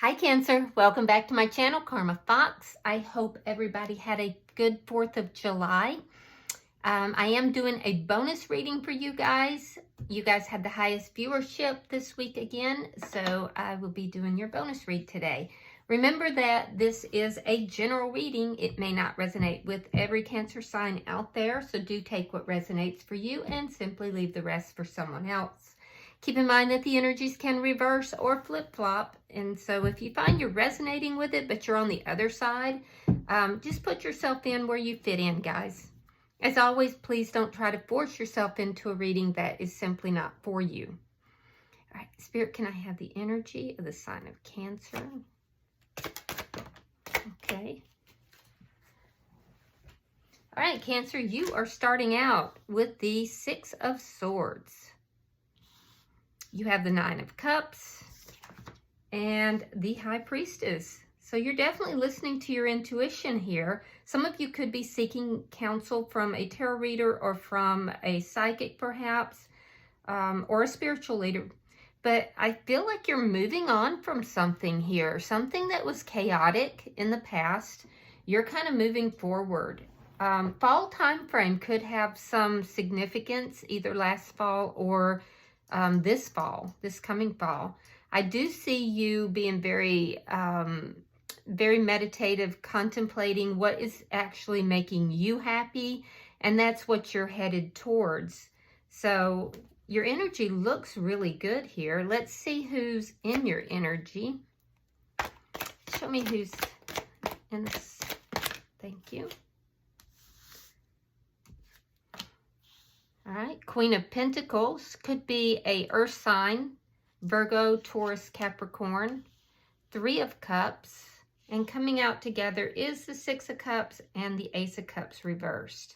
Hi Cancer, welcome back to my channel, Karma Fox. I hope everybody had a good 4th of July. I am doing a bonus reading for you guys. You guys had the highest viewership this week again, so I will be doing your bonus read today. Remember that this is a general reading. It may not resonate with every Cancer sign out there, so do take what resonates for you and simply leave the rest for someone else. Keep in mind that the energies can reverse or flip-flop, and so if you find you're resonating with it, but you're on the other side, just put yourself in where you fit in, guys. As always, please don't try to force yourself into a reading that is simply not for you. All right, Spirit, can I have the energy of the sign of Cancer? Okay. All right, Cancer, you are starting out with the 6 of Swords. You have the 9 of Cups and the High Priestess. So you're definitely listening to your intuition here. Some of you could be seeking counsel from a tarot reader or from a psychic perhaps, or a spiritual leader. But I feel like you're moving on from something here, something that was chaotic in the past. You're kind of moving forward. Fall time frame could have some significance, either last fall or this fall, this coming fall. I do see you being very meditative, contemplating what is actually making you happy, and that's what you're headed towards. So your energy looks really good here. Let's see who's in your energy. Show me who's in this. Thank you. All right, Queen of Pentacles could be a earth sign, Virgo, Taurus, Capricorn. 3 of Cups, and coming out together is the 6 of Cups and the Ace of Cups reversed.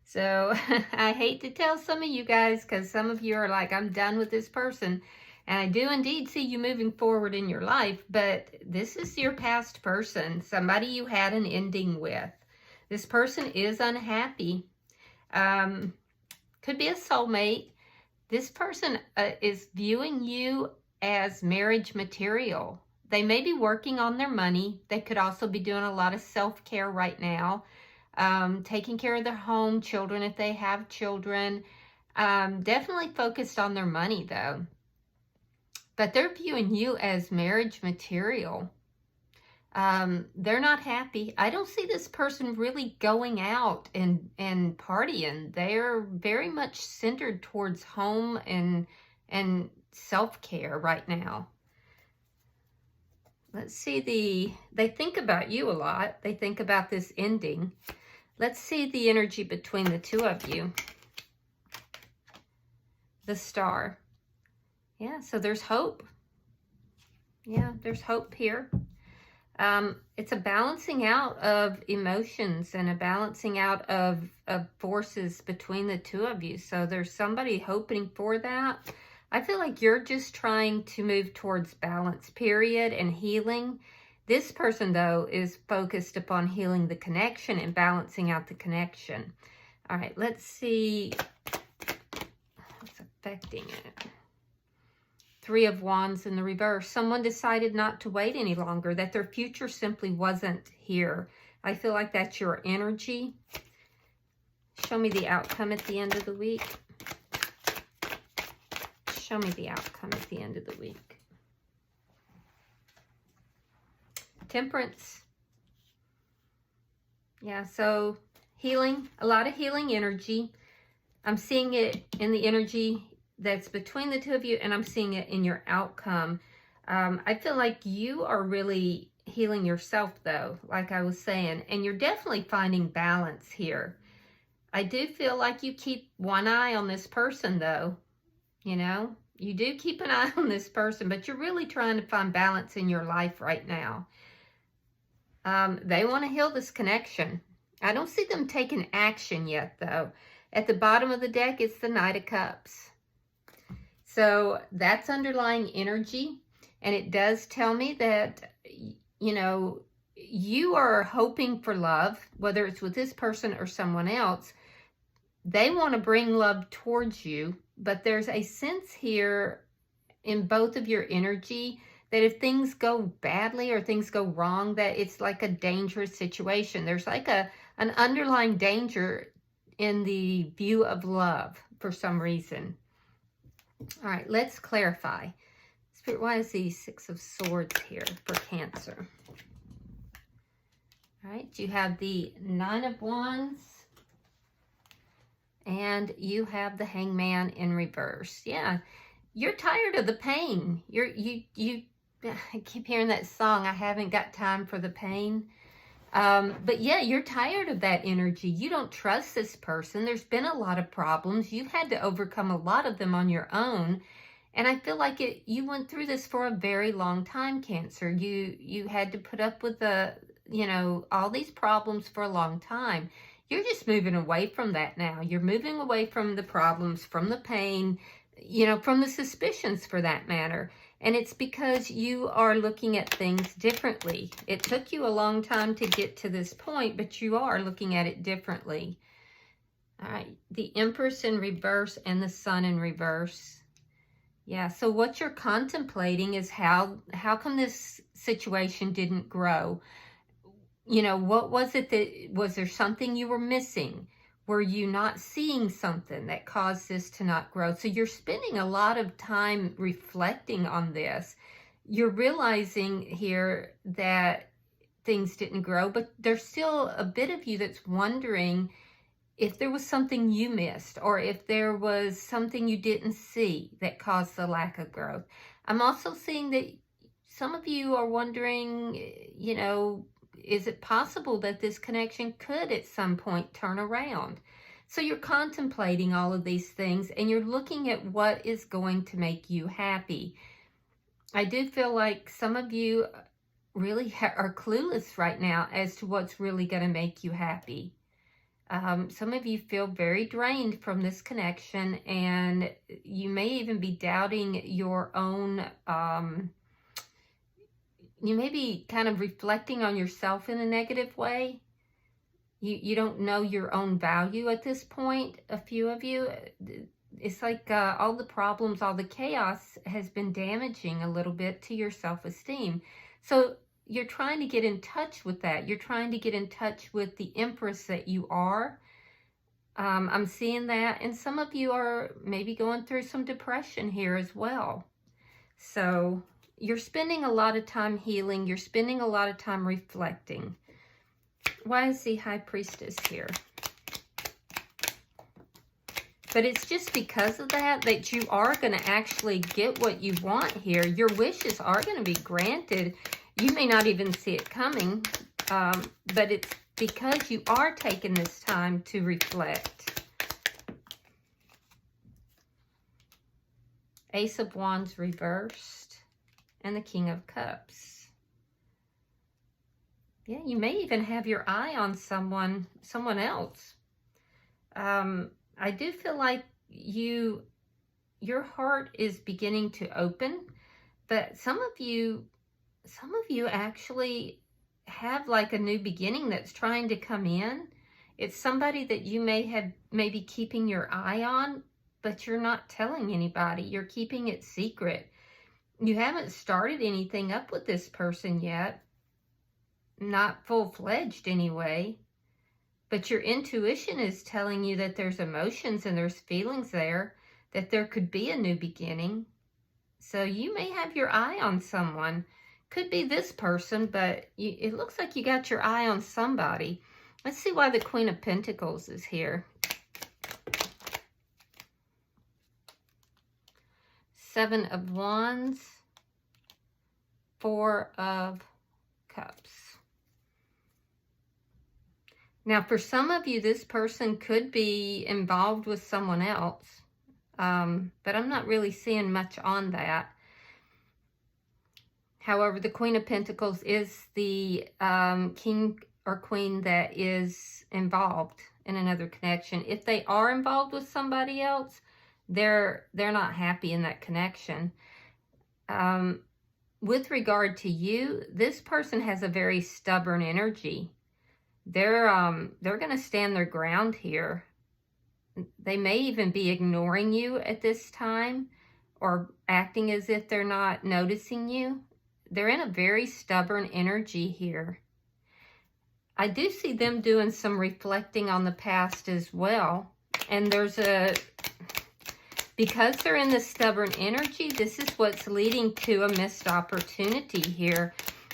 So I hate to tell some of you guys, because some of you are like, I'm done with this person. And I do indeed see you moving forward in your life, but this is your past person, somebody you had an ending with. This person is unhappy. Could be a soulmate. This person is viewing you as marriage material. They may be working on their money. They could also be doing a lot of self-care right now, taking care of their home, children if they have children. Definitely focused on their money though. But they're viewing you as marriage material. They're not happy. I don't see this person really going out and partying. They're very much centered towards home and self-care right now. Let's see they think about you a lot. They think about this ending. Let's see the energy between the two of you. The Star. Yeah, so there's hope. Yeah, there's hope here. It's a balancing out of emotions and a balancing out of forces between the two of you. So there's somebody hoping for that. I feel like you're just trying to move towards balance, period, and healing. This person, though, is focused upon healing the connection and balancing out the connection. All right, let's see what's affecting it. 3 of Wands in the reverse. Someone decided not to wait any longer, that their future simply wasn't here. I feel like that's your energy. Show me the outcome at the end of the week. Show me the outcome at the end of the week. Temperance. Yeah, so healing, a lot of healing energy. I'm seeing it in the energy that's between the two of you, and I'm seeing it in your outcome. I feel like you are really healing yourself though, like I was saying, and you're definitely finding balance here. I do feel like you keep one eye on this person though, you know, you do keep an eye on this person, but you're really trying to find balance in your life right now. They want to heal this connection. I don't see them taking action yet though. At the bottom of the deck, it's the Knight of Cups. So that's underlying energy, and it does tell me that, you know, you are hoping for love, whether it's with this person or someone else. They want to bring love towards you, but there's a sense here in both of your energy that if things go badly or things go wrong, that it's like a dangerous situation. There's like an underlying danger in the view of love for some reason. All right, let's clarify. Spirit, why is the Six of Swords here for Cancer? All right, you have the Nine of Wands and you have the Hangman in reverse. Yeah, you're tired of the pain. I keep hearing that song, I haven't got time for the pain. But yeah, you're tired of that energy. You don't trust this person. There's been a lot of problems. You've had to overcome a lot of them on your own. And I feel like you went through this for a very long time, Cancer. You had to put up with all these problems for a long time. You're just moving away from that now. You're moving away from the problems, from the pain, from the suspicions for that matter. And it's because you are looking at things differently. It took you a long time to get to this point, but you are looking at it differently. All right, the Empress in reverse and the Sun in reverse. Yeah, so what you're contemplating is how come this situation didn't grow? What was it was there something you were missing? Were you not seeing something that caused this to not grow? So you're spending a lot of time reflecting on this. You're realizing here that things didn't grow, but there's still a bit of you that's wondering if there was something you missed or if there was something you didn't see that caused the lack of growth. I'm also seeing that some of you are wondering, is it possible that this connection could at some point turn around? So you're contemplating all of these things and you're looking at what is going to make you happy. I do feel like some of you really are clueless right now as to what's really going to make you happy. Some of you feel very drained from this connection and you may even be doubting your own you may be kind of reflecting on yourself in a negative way. You don't know your own value at this point, a few of you. It's like all the problems, all the chaos has been damaging a little bit to your self-esteem. So you're trying to get in touch with that. You're trying to get in touch with the Empress that you are. I'm seeing that. And some of you are maybe going through some depression here as well. So you're spending a lot of time healing. You're spending a lot of time reflecting. Why is the High Priestess here? But it's just because of that you are going to actually get what you want here. Your wishes are going to be granted. You may not even see it coming, but it's because you are taking this time to reflect. Ace of Wands reversed and the King of Cups. Yeah, you may even have your eye on someone else. I do feel like your heart is beginning to open, but some of you actually have like a new beginning that's trying to come in. It's somebody that you may be keeping your eye on, but you're not telling anybody. You're keeping it secret. You haven't started anything up with this person yet. Not full-fledged anyway. But your intuition is telling you that there's emotions and there's feelings there, that there could be a new beginning. So you may have your eye on someone. Could be this person, but it looks like you got your eye on somebody. Let's see why the Queen of Pentacles is here. Seven of Wands, Four of Cups. Now, for some of you, this person could be involved with someone else, but I'm not really seeing much on that. However, the Queen of Pentacles is the king or queen that is involved in another connection. If they are involved with somebody else, they're not happy in that connection. With regard to you, this person has a very stubborn energy. They're going to stand their ground here. They may even be ignoring you at this time or acting as if they're not noticing you. they're in a very stubborn energy here. I do see them doing some reflecting on the past as well. And because they're in this stubborn energy, this is what's leading to a missed opportunity here.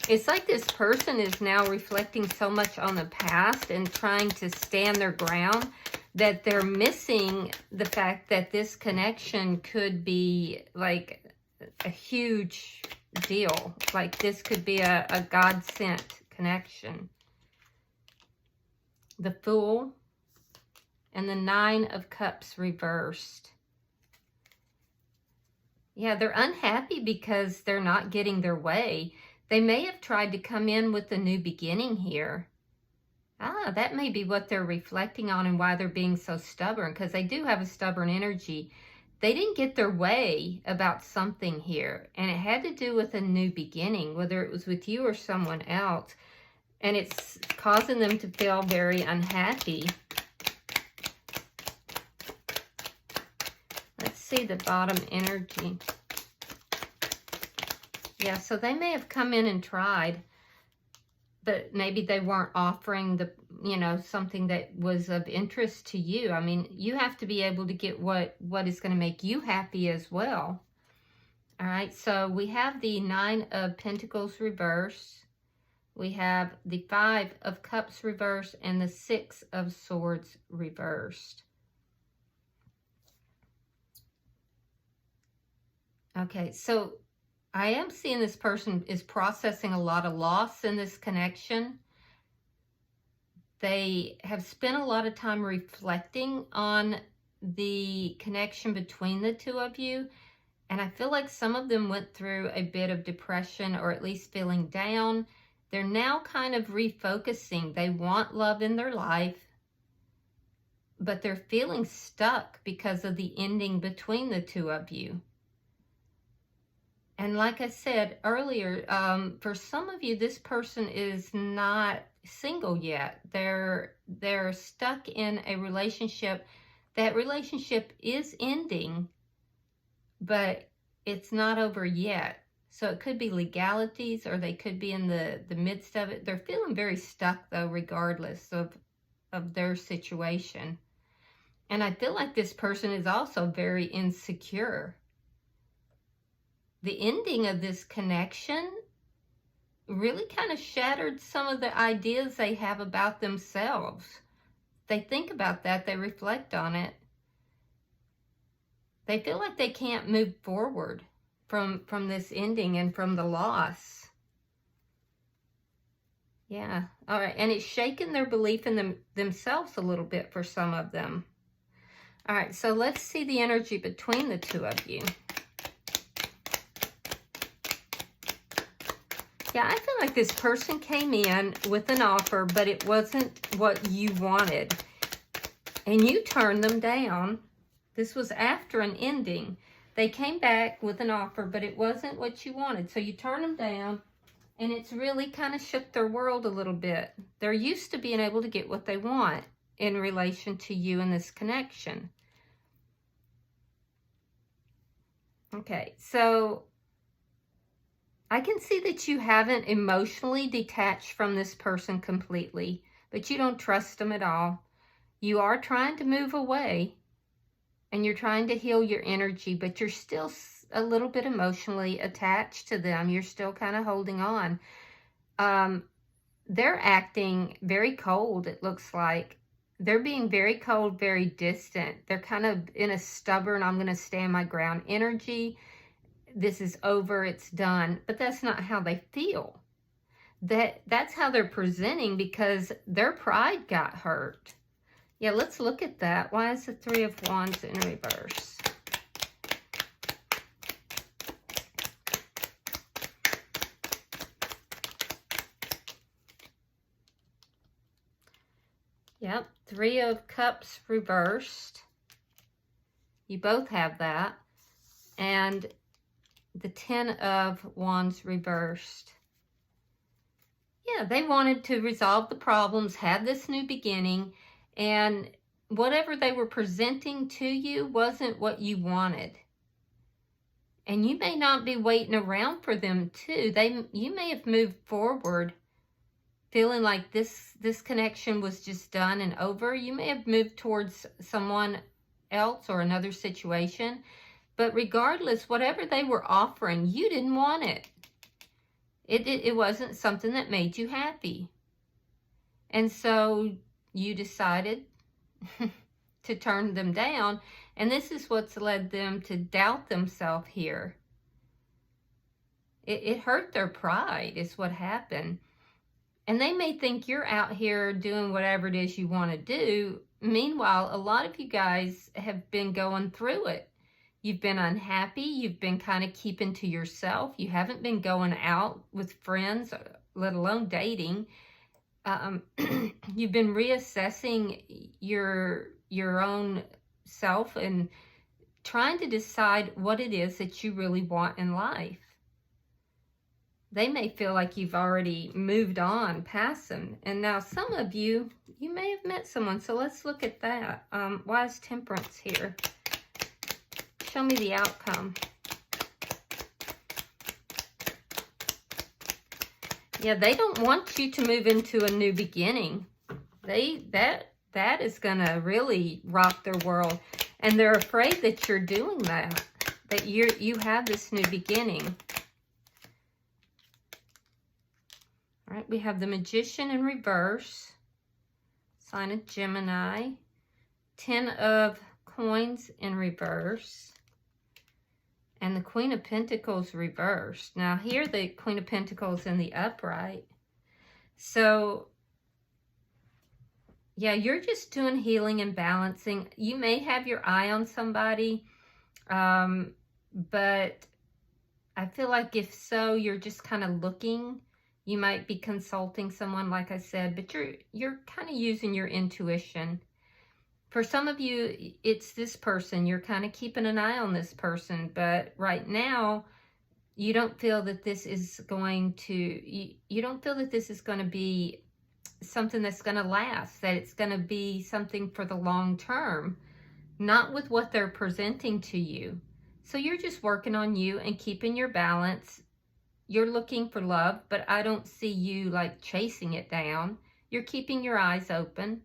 It's like this person is now reflecting so much on the past and trying to stand their ground that they're missing the fact that this connection could be like a huge deal. Like this could be a God-sent connection. The Fool and the Nine of Cups reversed. Yeah, they're unhappy because they're not getting their way. They may have tried to come in with a new beginning here. That may be what they're reflecting on and why they're being so stubborn, because they do have a stubborn energy. They didn't get their way about something here, and it had to do with a new beginning, whether it was with you or someone else, and it's causing them to feel very unhappy. Let's see the bottom energy. Yeah, so they may have come in and tried, but maybe they weren't offering the, something that was of interest to you. I mean, you have to be able to get what is going to make you happy as well. All right, so we have the Nine of Pentacles reversed. We have the Five of Cups reversed and the Six of Swords reversed. Okay, so I am seeing this person is processing a lot of loss in this connection. They have spent a lot of time reflecting on the connection between the two of you. And I feel like some of them went through a bit of depression or at least feeling down. They're now kind of refocusing. They want love in their life, but they're feeling stuck because of the ending between the two of you. And like I said earlier, for some of you, this person is not single yet. They're stuck in a relationship. That relationship is ending, but it's not over yet. So it could be legalities, or they could be in the midst of it. They're feeling very stuck, though, regardless of their situation. And I feel like this person is also very insecure. The ending of this connection really kind of shattered some of the ideas they have about themselves. They think about that, they reflect on it. They feel like they can't move forward from this ending and from the loss. Yeah, all right, and it's shaken their belief in themselves a little bit for some of them. All right, so let's see the energy between the two of you. Yeah, I feel like this person came in with an offer, but it wasn't what you wanted. And you turned them down. This was after an ending. They came back with an offer, but it wasn't what you wanted. So you turned them down, and it's really kind of shook their world a little bit. They're used to being able to get what they want in relation to you in this connection. Okay, so I can see that you haven't emotionally detached from this person completely, but you don't trust them at all. You are trying to move away, and you're trying to heal your energy, but you're still a little bit emotionally attached to them. You're still kind of holding on. They're acting very cold, it looks like. They're being very cold, very distant. They're kind of in a stubborn, I'm going to stand my ground energy. This is over, it's done. But that's not how they feel. That's how they're presenting, because their pride got hurt. Yeah, let's look at that. Why is the Three of Wands in reverse? Yep, Three of Cups reversed. You both have that. And the Ten of Wands reversed. Yeah, they wanted to resolve the problems, have this new beginning, and whatever they were presenting to you wasn't what you wanted. And you may not be waiting around for them too. You may have moved forward feeling like this connection was just done and over. You may have moved towards someone else or another situation. But regardless, whatever they were offering, you didn't want it. It wasn't something that made you happy. And so you decided to turn them down. And this is what's led them to doubt themselves here. It hurt their pride is what happened. And they may think you're out here doing whatever it is you want to do. Meanwhile, a lot of you guys have been going through it. You've been unhappy. You've been kind of keeping to yourself. You haven't been going out with friends, let alone dating. You've been reassessing your own self and trying to decide what it is that you really want in life. They may feel like you've already moved on past them. And now some of you, you may have met someone. So let's look at that. Why is Temperance here? Show me the outcome. Yeah, they don't want you to move into a new beginning. That is going to really rock their world. And they're afraid that you're doing that. That you have this new beginning. All right, we have the Magician in reverse. Sign of Gemini. 10 of Coins in reverse. And the Queen of Pentacles reversed. Now here the Queen of Pentacles in the upright. So, yeah, you're just doing healing and balancing. You may have your eye on somebody. But I feel like if so, you're just kind of looking. You might be consulting someone, like I said, but you're kind of using your intuition. For some of you, it's this person. You're kind of keeping an eye on this person, but right now, you don't feel that this is going to, you don't feel that this is going to be something that's going to last, that it's going to be something for the long term, not with what they're presenting to you. So you're just working on you and keeping your balance. You're looking for love, but I don't see you like chasing it down. You're keeping your eyes open.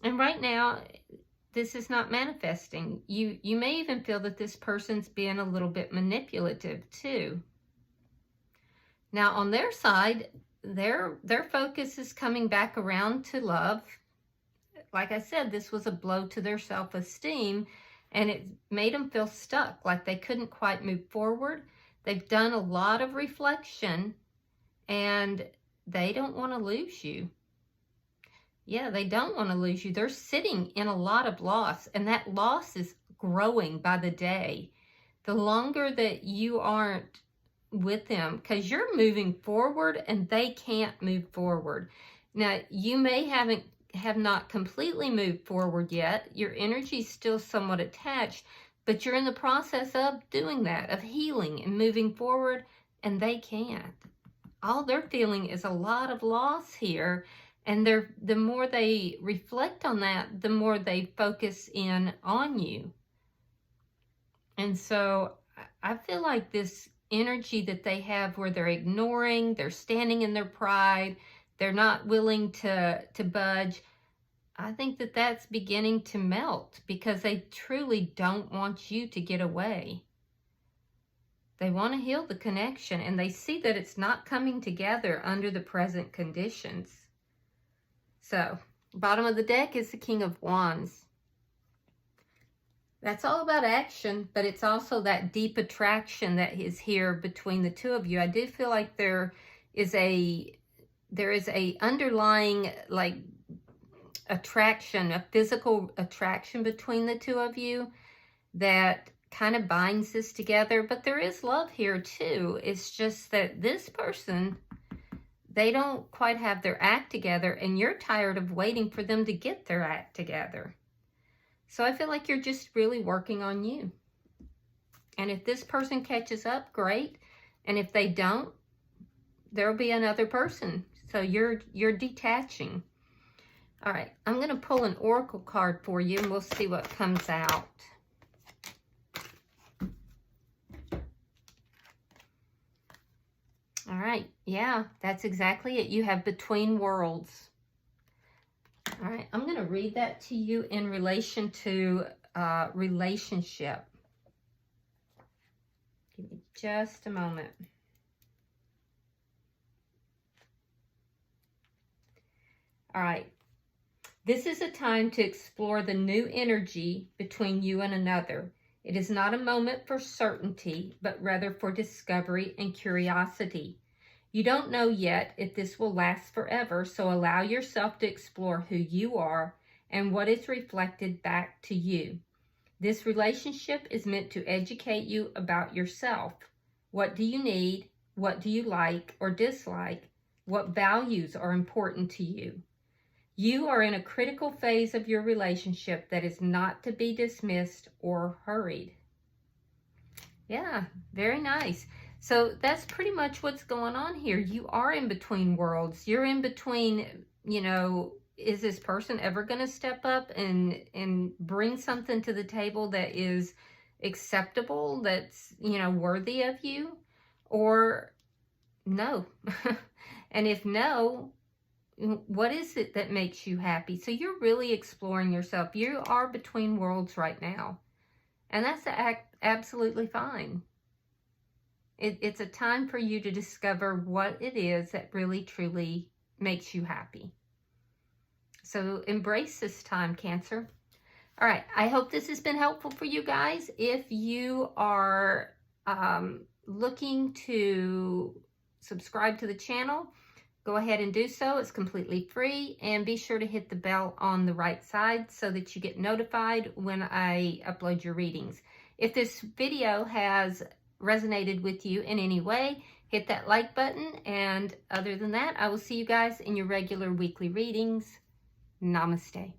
And right now, this is not manifesting. You may even feel that this person's being a little bit manipulative too. Now on their side, their focus is coming back around to love. Like I said, this was a blow to their self-esteem, and it made them feel stuck, like they couldn't quite move forward. They've done a lot of reflection, and they don't want to lose you. Yeah, they don't want to lose you. They're sitting in a lot of loss, and that loss is growing by the day. The longer that you aren't with them, because you're moving forward and they can't move forward. Now, you may have not completely moved forward yet. Your energy is still somewhat attached, but you're in the process of doing that, of healing and moving forward, and they can't. All they're feeling is a lot of loss here. And the more they reflect on that, the more they focus in on you. And so I feel like this energy that they have where they're ignoring, they're standing in their pride, they're not willing to budge. I think that that's beginning to melt because they truly don't want you to get away. They want to heal the connection, and they see that it's not coming together under the present conditions. So, bottom of the deck is the King of Wands. That's all about action, but it's also that deep attraction that is here between the two of you. I do feel like there is a underlying like attraction, a physical attraction between the two of you that kind of binds this together. But there is love here too. It's just that this person, they don't quite have their act together, and you're tired of waiting for them to get their act together. So I feel like you're just really working on you. And if this person catches up, great. And if they don't, there'll be another person. So you're detaching. All right, I'm going to pull an oracle card for you, and we'll see what comes out. All right. Yeah, that's exactly it. You have between worlds. All right. I'm going to read that to you in relation to relationship. Give me just a moment. All right. This is a time to explore the new energy between you and another. It is not a moment for certainty, but rather for discovery and curiosity. You don't know yet if this will last forever, so allow yourself to explore who you are and what is reflected back to you. This relationship is meant to educate you about yourself. What do you need? What do you like or dislike? What values are important to you? You are in a critical phase of your relationship that is not to be dismissed or hurried. Yeah, very nice. So that's pretty much what's going on here. You are in between worlds. You're in between, you know, is this person ever going to step up and bring something to the table that is acceptable, that's, you know, worthy of you? Or no. And if no, what is it that makes you happy? So you're really exploring yourself. You are between worlds right now. And that's absolutely fine. It's a time for you to discover what it is that really, truly makes you happy. So embrace this time, Cancer. All right. I hope this has been helpful for you guys. If you are looking to subscribe to the channel, go ahead and do so. It's completely free, and be sure to hit the bell on the right side so that you get notified when I upload your readings. If this video has resonated with you in any way, hit that like button, and other than that, I will see you guys in your regular weekly readings. Namaste.